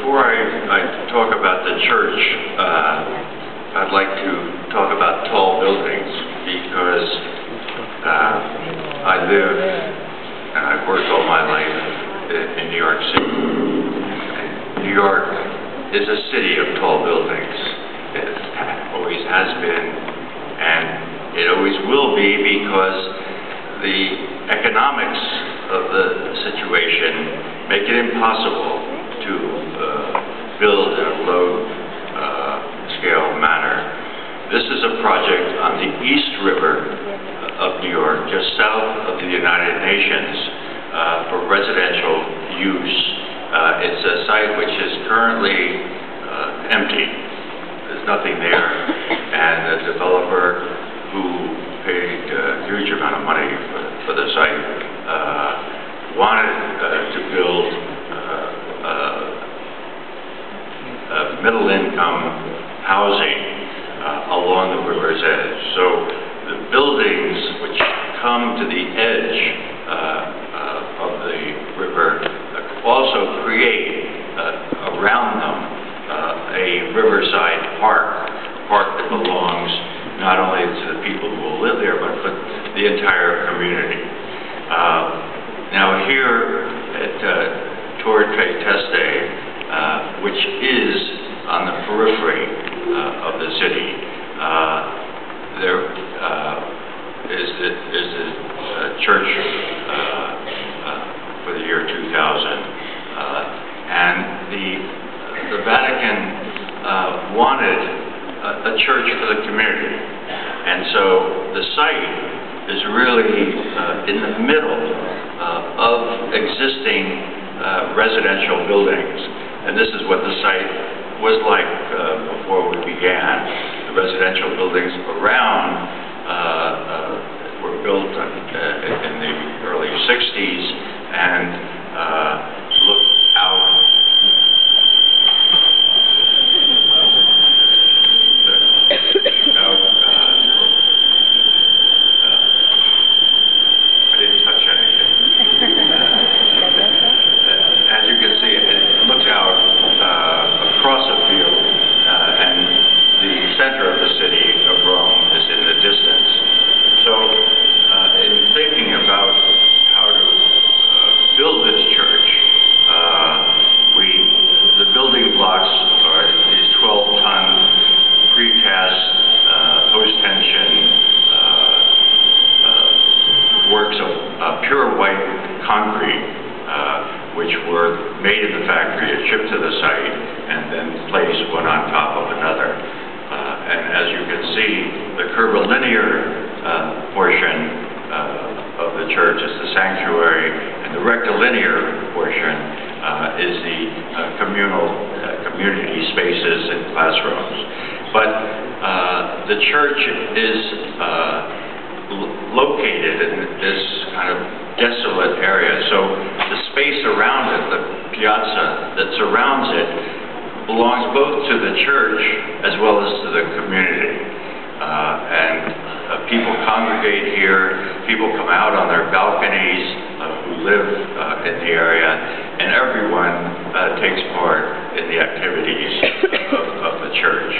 before I talk about the church, I'd like to talk about tall buildings because I live and I've worked all my life in New York City. New York is a city of tall buildings. It always has been, and it always will be, because the economics of the situation make it impossible to build in a low-scale manner. This is a project on the East River of New York, just south of the United Nations, for residential use. It's a site which is currently empty. There's nothing there, and the developer, who paid a huge amount of money for the site, wanted to build middle-income housing along the river's edge. So the buildings which come to the edge of the river also create around them a riverside park that belongs not only to the people who will live there, but for the entire community. Now here at Torre Teste, which is on the periphery of the city, there is the church for the year 2000, and the Vatican wanted a church for the community, and so the site is really in the middle of existing residential buildings, and this is what the site was like before we began. The residential buildings around were built in the early 60s, and look out. I didn't touch anything. As you can see, it looks out across a field, and the center of the city of Rome is in the distance. So, in thinking about how to build this church, the building blocks are these 12-ton precast, post-tension works of pure white concrete, which were made in the factory, shipped to the site, and then placed one on top of another. And as you can see, the curvilinear portion of the church is the sanctuary, and the rectilinear portion is the community spaces and classrooms. But the church is located in this kind of desolate area, so the space around it, the piazza that surrounds it, belongs both to the church as well as to the community. And people congregate here, people come out on their balconies who live in the area, and everyone takes part in the activities of the church.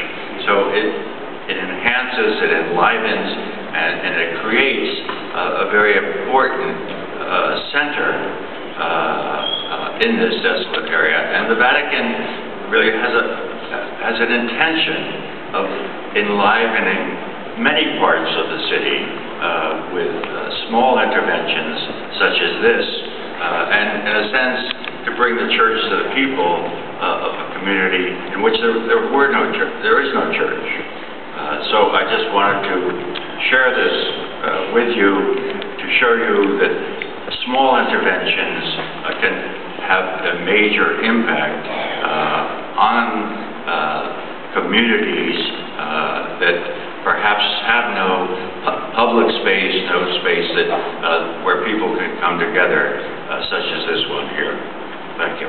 So it enhances, it enlivens, and it creates a very important center in this desolate area. And the Vatican really has an intention of enlivening many parts of the city with small interventions such as this, and in a sense to bring the church to the people of a community in which there is no church. So I just wanted to share this with you to show you that small interventions can have a major impact on communities that perhaps have no public space, no space that where people can come together, such as this one here. Thank you.